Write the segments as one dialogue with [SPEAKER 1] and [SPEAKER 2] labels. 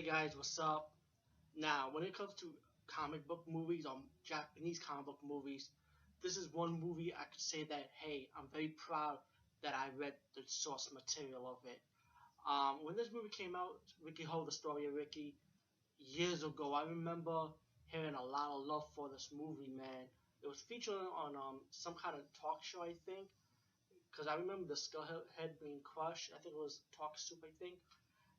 [SPEAKER 1] Hey guys, what's up? Now, when it comes to comic book movies or Japanese comic book movies, this is one movie I could say that, hey, I'm very proud that I read the source material of it. When this movie came out, Riki-Ho, the story of Ricky, years ago, I remember hearing a lot of love for this movie, man. It was featured on some kind of talk show, I think, because I remember the skull head being crushed. I think it was Talk Soup, I think.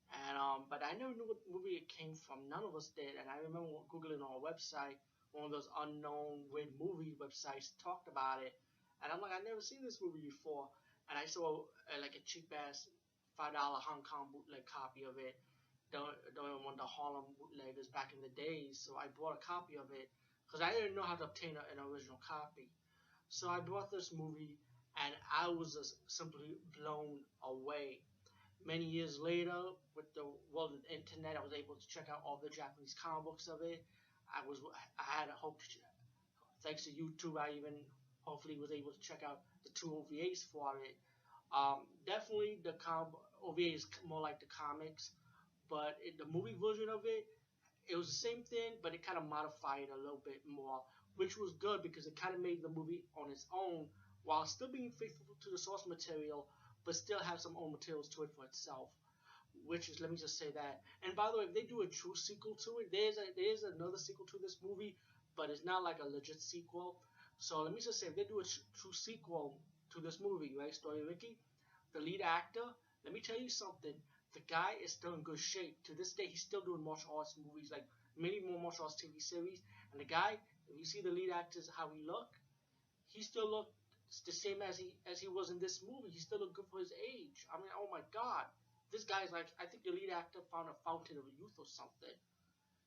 [SPEAKER 1] And but I never knew what movie it came from. None of us did. And I remember googling on a website, one of those unknown weird movie websites talked about it, and I'm like, I never seen this movie before. And I saw like a cheap ass $5 Hong Kong bootleg copy of it. Don't want the Harlem bootleggers back in the days. So I bought a copy of it because I didn't know how to obtain an original copy. So I bought this movie, and I was just simply blown away. Many years later, with the world of the internet, I was able to check out all the Japanese comic books of it. I had a hope, thanks to YouTube, I even hopefully was able to check out the two OVAs for it. Definitely the OVA is more like the comics, but the movie version of it, it was the same thing, but it kind of modified it a little bit more, which was good because it kind of made the movie on its own while still being faithful to the source material, but still have some own materials to it for itself. Which is, let me just say that. And by the way, if they do a true sequel to it, there's another sequel to this movie, but it's not like a legit sequel. So let me just say, if they do a true sequel to this movie, right, Story of Ricky, the lead actor, let me tell you something. The guy is still in good shape. To this day, he's still doing martial arts movies, like many more martial arts TV series. And the guy, if you see the lead actors, how he look, he still looked the same as he was in this movie. He still looked good for his age. I mean, oh my god, this guy's like, I think the lead actor found a fountain of youth or something.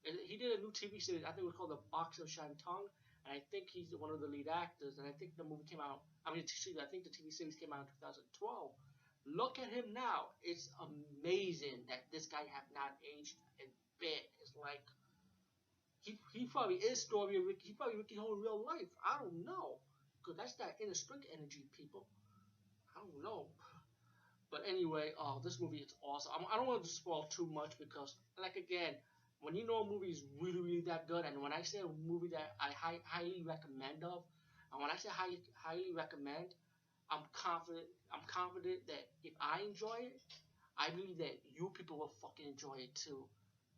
[SPEAKER 1] And he did a new TV series. I think it was called The Box of Shantung, and I think he's one of the lead actors. And I think the movie came out. I think the TV series came out in 2012. Look at him now. It's amazing that this guy have not aged a bit. It's like he probably is Story of Ricky. He probably Ricky Ho in real life. I don't know. Because that's that inner strength energy, people. I don't know. But anyway, this movie is awesome. I don't want to spoil too much because, like again, when you know a movie is really, really that good, and when I say a movie that I highly recommend of, and when I say highly recommend, I'm confident. I'm confident that if I enjoy it, I believe that you people will fucking enjoy it too,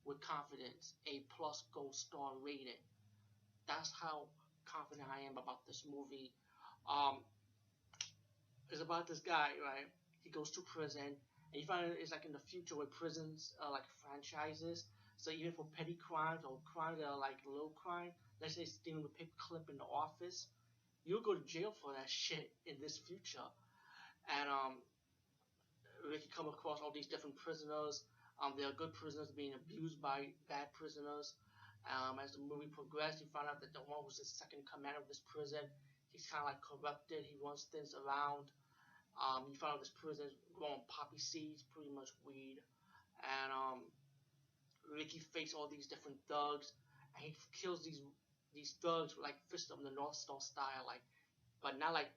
[SPEAKER 1] with confidence. A+ gold star rated. That's how confident I am about this movie. Um, it's about this guy, right? He goes to prison, and you find it's like in the future where prisons are like franchises. So even for petty crimes or crimes that are like low crime, let's say stealing a paperclip in the office, you'll go to jail for that shit in this future. And we can come across all these different prisoners. There are good prisoners being abused by bad prisoners. As the movie progressed, you find out that the one who's the second in command of this prison, he's kind of like corrupted. He runs things around. You find out this prison is growing poppy seeds, pretty much weed. And Ricky faces all these different thugs, and he kills these thugs with like fist of the North Star style, like, but not like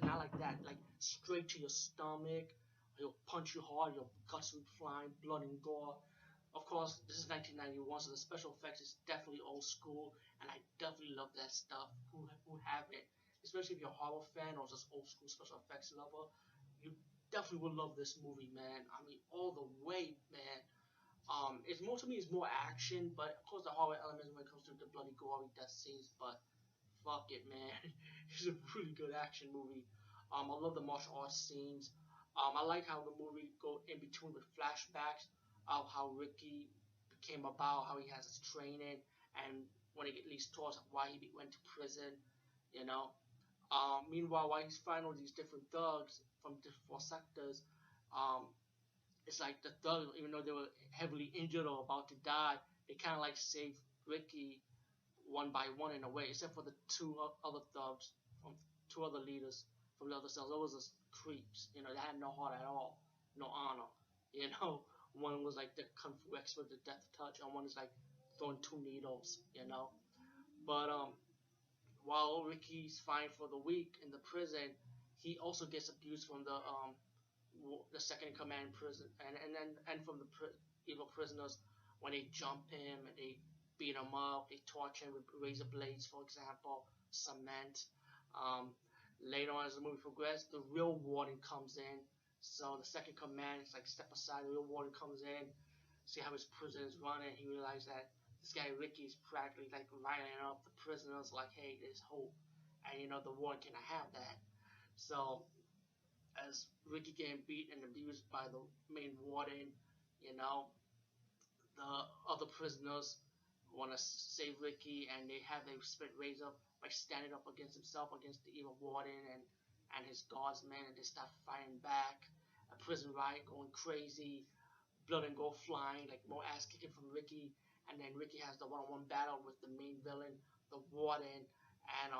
[SPEAKER 1] not like that, like straight to your stomach. He'll punch you hard, your guts will flying, blood and gore. Of course, this is 1991, so the special effects is definitely old school, and I definitely love that stuff. Who have it, especially if you're a horror fan or just old school special effects lover, you definitely will love this movie, man. I mean, all the way, man. It's more to me, it's more action, but of course the horror elements when it comes to the bloody gory death scenes. But fuck it, man, it's a really good action movie. I love the martial arts scenes. I like how the movie go in between with flashbacks of how Ricky became about, how he has his training, and when it leads towards why he went to prison. You know. Meanwhile, while he's fighting all these different thugs from different four sectors, um, it's like the thugs, even though they were heavily injured or about to die, they kind of like saved Ricky one by one in a way, except for the two other thugs from two other leaders from the other cells. Those were creeps, you know, they had no heart at all, no honor, you know. One was like the kung fu expert, the death touch, and one is like throwing two needles, you know. But while Ricky's fine for the week in the prison, he also gets abused from the second in command prison, and from the evil prisoners when they jump him and they beat him up, they torture him with razor blades, for example, cement. Um, Later on, as the movie progresses, the real warden comes in. So the second command is like step aside. The real warden comes in, see how his prison is running. He realized that this guy Ricky is practically like lining up the prisoners, like, hey, there's hope, and the warden cannot have that. So as Ricky getting beat and abused by the main warden, you know, the other prisoners want to save Ricky, and they have their spirit raised up by standing up against himself, against the evil warden and his guardsmen, and they start fighting back. A prison riot going crazy, blood and gold flying, like more ass kicking from Ricky, and then Ricky has the one-on-one battle with the main villain, the warden, and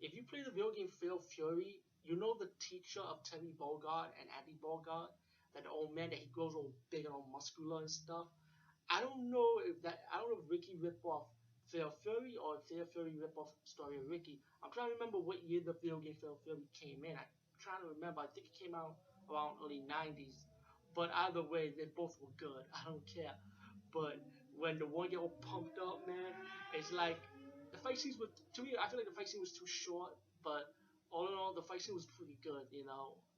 [SPEAKER 1] if you play the video game Fatal Fury, you know the teacher of Terry Bogard and Andy Bogard, that the old man that he grows all big and all muscular and stuff. I don't know if Ricky ripped off Fatal Fury or if Fatal Fury ripped off Story of Ricky. I'm trying to remember what year the video game Fatal Fury came in. I'm trying to remember. I think it came out around early '90s. But either way, they both were good. I don't care. But when the one get all pumped up, man, it's like the fight scenes were, to me. I feel like the fight scene was too short. But all in all, the fight scene was pretty good.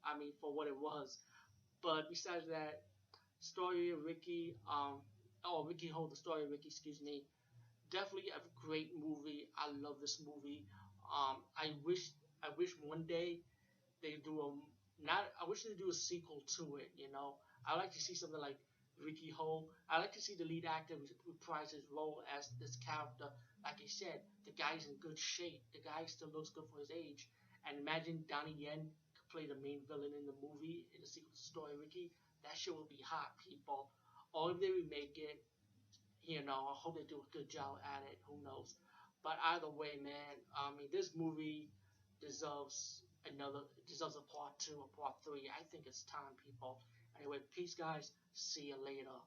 [SPEAKER 1] I mean, for what it was. But besides that, story of Ricky, Riki-Oh, the story of Ricky, excuse me. Definitely a great movie. I love this movie. I wish one day they do a not. I wish they do a sequel to it. I like to see something like Riki-Oh. I like to see the lead actor reprise his role as this character. Like I said, the guy's in good shape. The guy still looks good for his age. And imagine Donnie Yen could play the main villain in the movie in the sequel to Story of Ricky. That shit would be hot, people. Or if they remake it, I hope they do a good job at it. Who knows? But either way, man, I mean, this movie deserves deserves a part two, a part three. I think it's time, people. Anyway, peace, guys. See you later.